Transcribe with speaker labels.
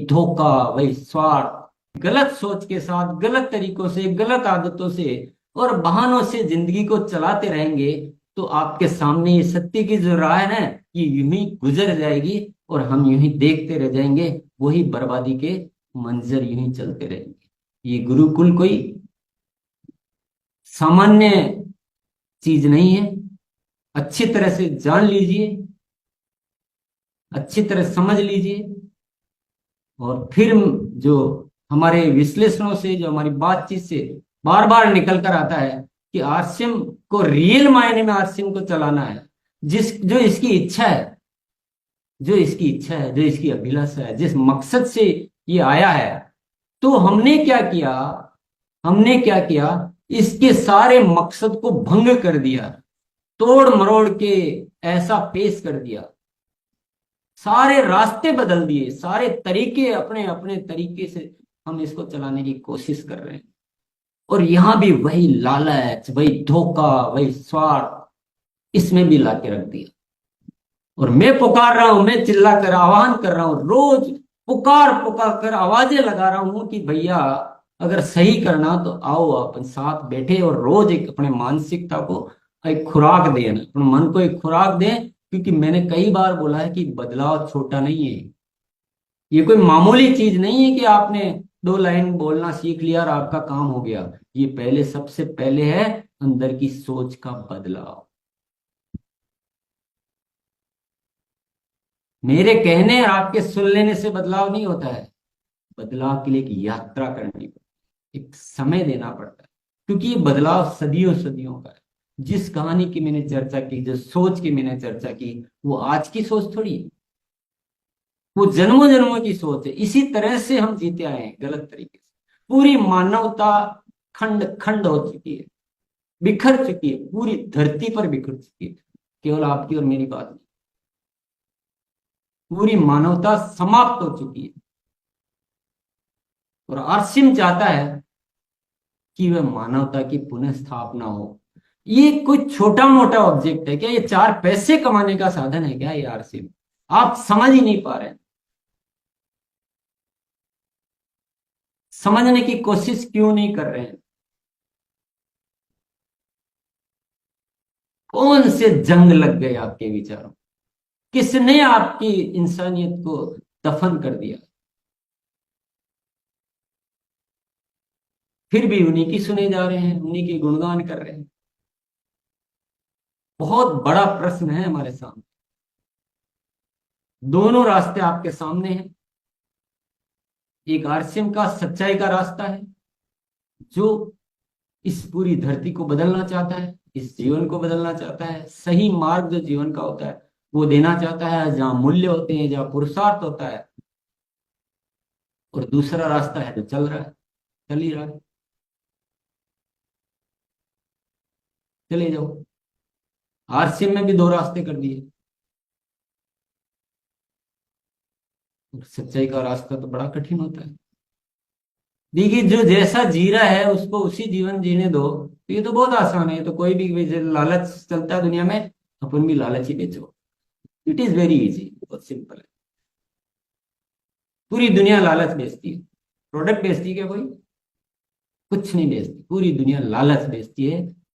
Speaker 1: धोखा, वही स्वार्थ, गलत सोच के साथ, गलत तरीकों से, गलत आदतों से और बहानों से जिंदगी को चलाते रहेंगे, तो आपके सामने ये सत्य की जो राह है ना, ये यूं ही गुजर जाएगी और हम यूं ही देखते रह जाएंगे। वही बर्बादी के मंजर यूं ही चलते रहेंगे। ये गुरुकुल कोई सामान्य चीज नहीं है। अच्छी तरह से जान लीजिए, अच्छी तरह समझ लीजिए, और फिर जो हमारे विश्लेषणों से, जो हमारी बातचीत से बार बार निकल कर आता है कि आरसीएम को रियल मायने में आरसीएम को चलाना है, जिस जो इसकी इच्छा है, जो इसकी इच्छा है, जो इसकी अभिलाषा है, जिस मकसद से ये आया है, तो हमने क्या किया, हमने क्या किया, इसके सारे मकसद को भंग कर दिया, तोड़ मरोड़ के ऐसा पेश कर दिया, सारे रास्ते बदल दिए, सारे तरीके अपने अपने तरीके से हम इसको चलाने की कोशिश कर रहे हैं। और यहां भी वही लालच, वही धोखा, वही स्वार्थ इसमें भी लाके रख दिया। और मैं पुकार रहा हूं, मैं चिल्ला कर आह्वान कर रहा हूं, रोज पुकार पुकार कर आवाजें लगा रहा हूं कि भैया अगर सही करना तो आओ अपन साथ बैठे और रोज एक अपने मानसिकता को एक खुराक दें, अपने मन को एक खुराक दें। क्योंकि मैंने कई बार बोला है कि बदलाव छोटा नहीं है, ये कोई मामूली चीज नहीं है कि आपने दो लाइन बोलना सीख लिया और आपका काम हो गया। ये पहले, सबसे पहले है अंदर की सोच का बदलाव। मेरे कहने और आपके सुन लेने से बदलाव नहीं होता है। बदलाव के लिए एक यात्रा करनी पड़ती है, एक समय देना पड़ता है। क्योंकि ये बदलाव सदियों सदियों का है। जिस कहानी की मैंने चर्चा की, जो सोच की मैंने चर्चा की, वो आज की सोच थोड़ी है, वो जन्मों जन्मों की सोच है। इसी तरह से हम जीते आए हैं, गलत तरीके से। पूरी मानवता खंड खंड हो चुकी है, बिखर चुकी है, पूरी धरती पर बिखर चुकी है। केवल आपकी और मेरी बात नहीं, पूरी मानवता समाप्त हो चुकी है। और आरसीएम चाहता है कि वह मानवता की पुनः स्थापना हो। ये कोई छोटा मोटा ऑब्जेक्ट है क्या? ये चार पैसे कमाने का साधन है क्या ये आरसीएम? आप समझ ही नहीं पा रहे हैं। समझने की कोशिश क्यों नहीं कर रहे हैं? कौन से जंग लग गए आपके विचारों? किसने आपकी इंसानियत को दफन कर दिया? फिर भी उन्हीं की सुने जा रहे हैं, उन्हीं के गुणगान कर रहे हैं। बहुत बड़ा प्रश्न है हमारे सामने। दोनों रास्ते आपके सामने हैं। एक आरसीएम का सच्चाई का रास्ता है, जो इस पूरी धरती को बदलना चाहता है, इस जीवन को बदलना चाहता है, सही मार्ग जो जीवन का होता है वो देना चाहता है, जहां मूल्य होते हैं, जहां पुरुषार्थ होता है। और दूसरा रास्ता है जो चल रहा है, चल ही रहा है, चले जाओ। आरसीएम में भी दो रास्ते कर दिए। और सच्चाई का रास्ता तो बड़ा कठिन होता है। देखिए, जो जैसा जी रहा है उसको उसी जीवन जीने दो, तो ये तो बहुत आसान है। ये तो कोई भी लालच चलता है दुनिया में, अपन भी लालच ही बेचो। इट इज वेरी इजी, बहुत सिंपल है। पूरी दुनिया लालच बेचती है। प्रोडक्ट बेचती है क्या कोई? कुछ नहीं बेचती। पूरी दुनिया लालच बेचती है।